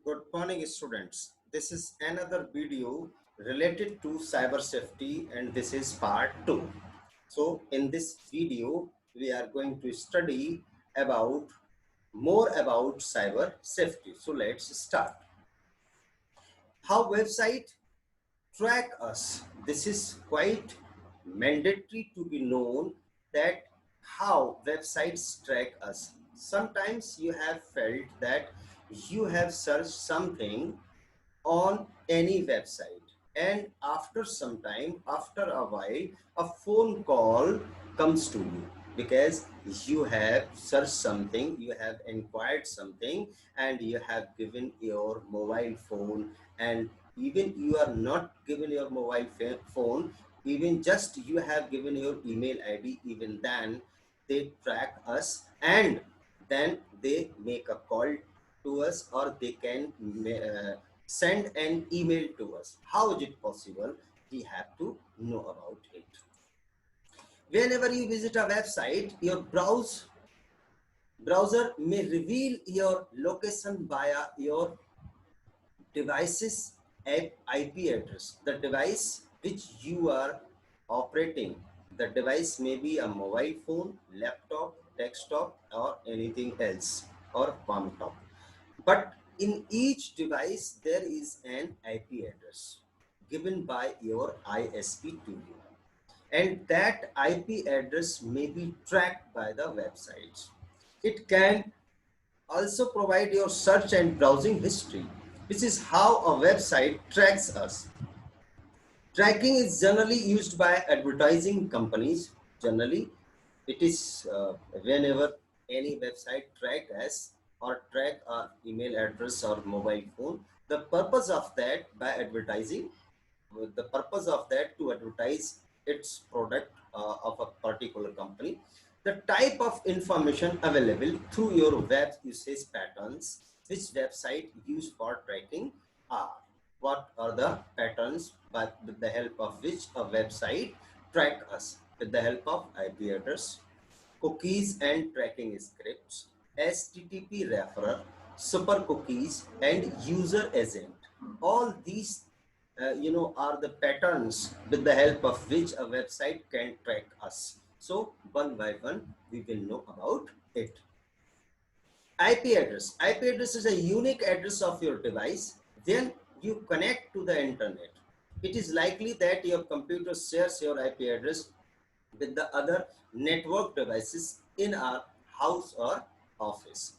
Good morning, students. This is another video related to cyber safety, and this is part 2. So, in this video, we are going to study about more about cyber safety. So, let's start. How website track us. This is quite mandatory to be known that how websites track us. Sometimes you have felt that you have searched something on any website, and after some time, after a while, a phone call comes to you because you have searched something, you have inquired something, and you have given your mobile phone, and even you are not given your mobile phone, even just you have given your email id, even then they track us, and then they make a call to us, or they can send an email to us. How is it possible? We have to know about it. Whenever you visit a website, your browser may reveal your location via your device's IP address, the device which you are operating. The device may be a mobile phone, laptop, desktop, or anything else, or palm top. But in each device, there is an IP address given by your ISP to you. And that IP address may be tracked by the websites. It can also provide your search and browsing history, which is how a website tracks us. Tracking is generally used by advertising companies. Generally, it is whenever any website track us or track our email address or mobile phone. The purpose of that by advertising, the purpose of that to advertise its product of a particular company. The type of information available through your web usage patterns, which website used for tracking are. What are the patterns with the help of which a website track us? With the help of IP address, cookies and tracking scripts, HTTP referrer, super cookies, and user agent. All these, are the patterns with the help of which a website can track us. So one by one, we will know about it. IP address. IP address is a unique address of your device. Then you connect to the internet. It is likely that your computer shares your IP address with the other network devices in our house or office.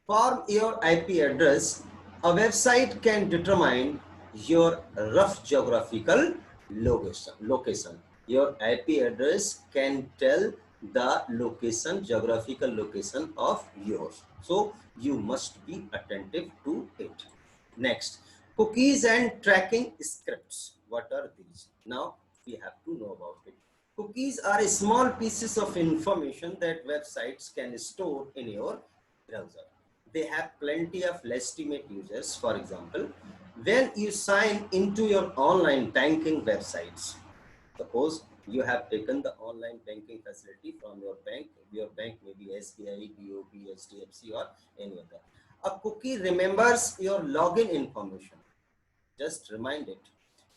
For your IP address, a website can determine your rough geographical location. Your IP address can tell the location, geographical location of yours. So you must be attentive to it. Next, cookies and tracking scripts. What are these? Now we have to know about it. Cookies are small pieces of information that websites can store in your browser. They have plenty of legitimate users. For example, when you sign into your online banking websites, suppose you have taken the online banking facility from your bank may be SBI, BOB, HDFC, or any other. A cookie remembers your login information. Just remind it.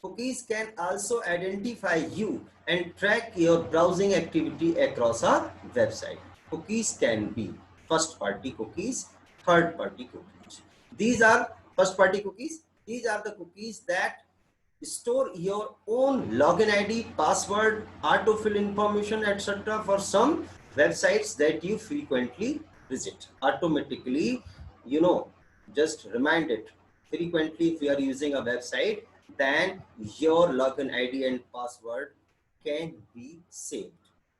Cookies can also identify you and track your browsing activity across a website. Cookies can be first party cookies, third party cookies. These are first party cookies. These are the cookies that store your own login ID, password, autofill information, etc. for some websites that you frequently visit. Automatically, just remind it. Frequently, if you are using a website, then your login ID and password can be saved.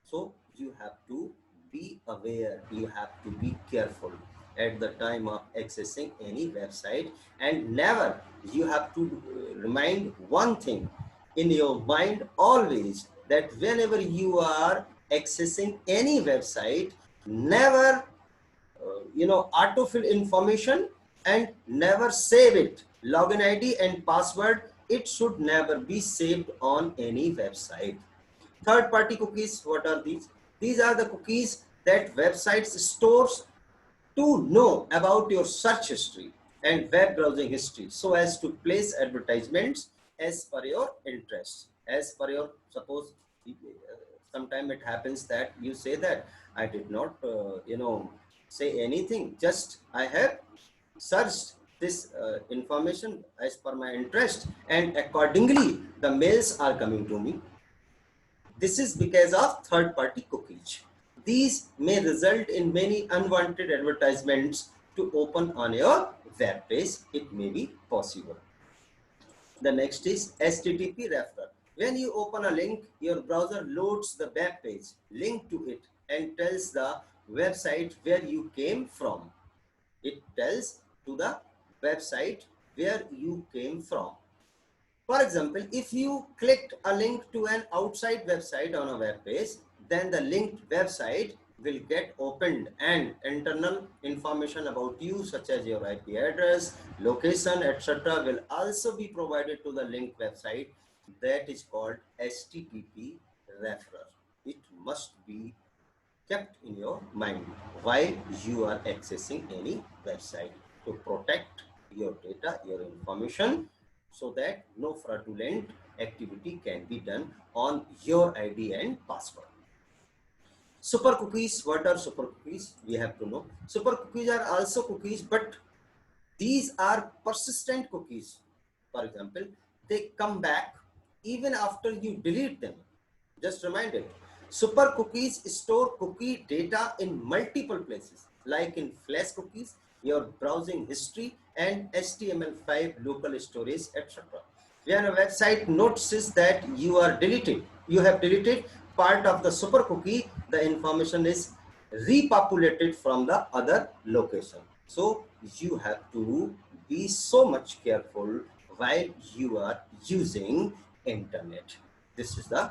So you have to be aware, you have to be careful at the time of accessing any website, and never, you have to remind one thing in your mind always, that whenever you are accessing any website, never autofill information, and never save it. Login ID and password, it should never be saved on any website. Third party cookies, what are these? These are the cookies that websites stores to know about your search history. and web browsing history so as to place advertisements as per your interest, as per your, suppose sometime it happens that you say that I did not say anything, just I have searched this information as per my interest, and accordingly the mails are coming to me. This is because of third-party cookies. These may result in many unwanted advertisements to open on your web page. It may be possible. The next is HTTP referrer. When you open a link, your browser loads the web page link to it and tells the website where you came from. It tells to the website where you came from. For example, if you clicked a link to an outside website on a web page, then the linked website will get opened and internal information about you such as your IP address, location, etc. will also be provided to the linked website. That is called HTTP referrer. It must be kept in your mind while you are accessing any website to protect your data, your information, so that no fraudulent activity can be done on your ID and password. Super cookies, what are super cookies? We have to know. Super cookies are also cookies, but these are persistent cookies. For example, they come back even after you delete them. Just remind it. Super cookies store cookie data in multiple places, like in flash cookies, your browsing history, and HTML5 local storage, etc. When a website notices that you have deleted part of the super cookie, the information is repopulated from the other location. So you have to be so much careful while you are using internet. This is the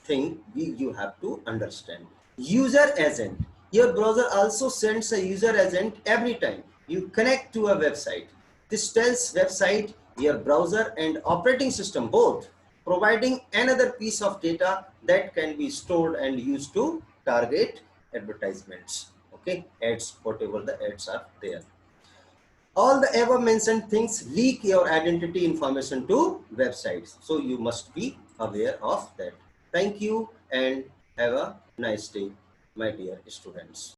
thing you have to understand. User agent. Your browser also sends a user agent every time you connect to a website. This tells website, your browser and operating system both, providing another piece of data that can be stored and used to target advertisements. Okay, ads, whatever the ads are there. All the above mentioned things leak your identity information to websites. So you must be aware of that. Thank you and have a nice day, my dear students.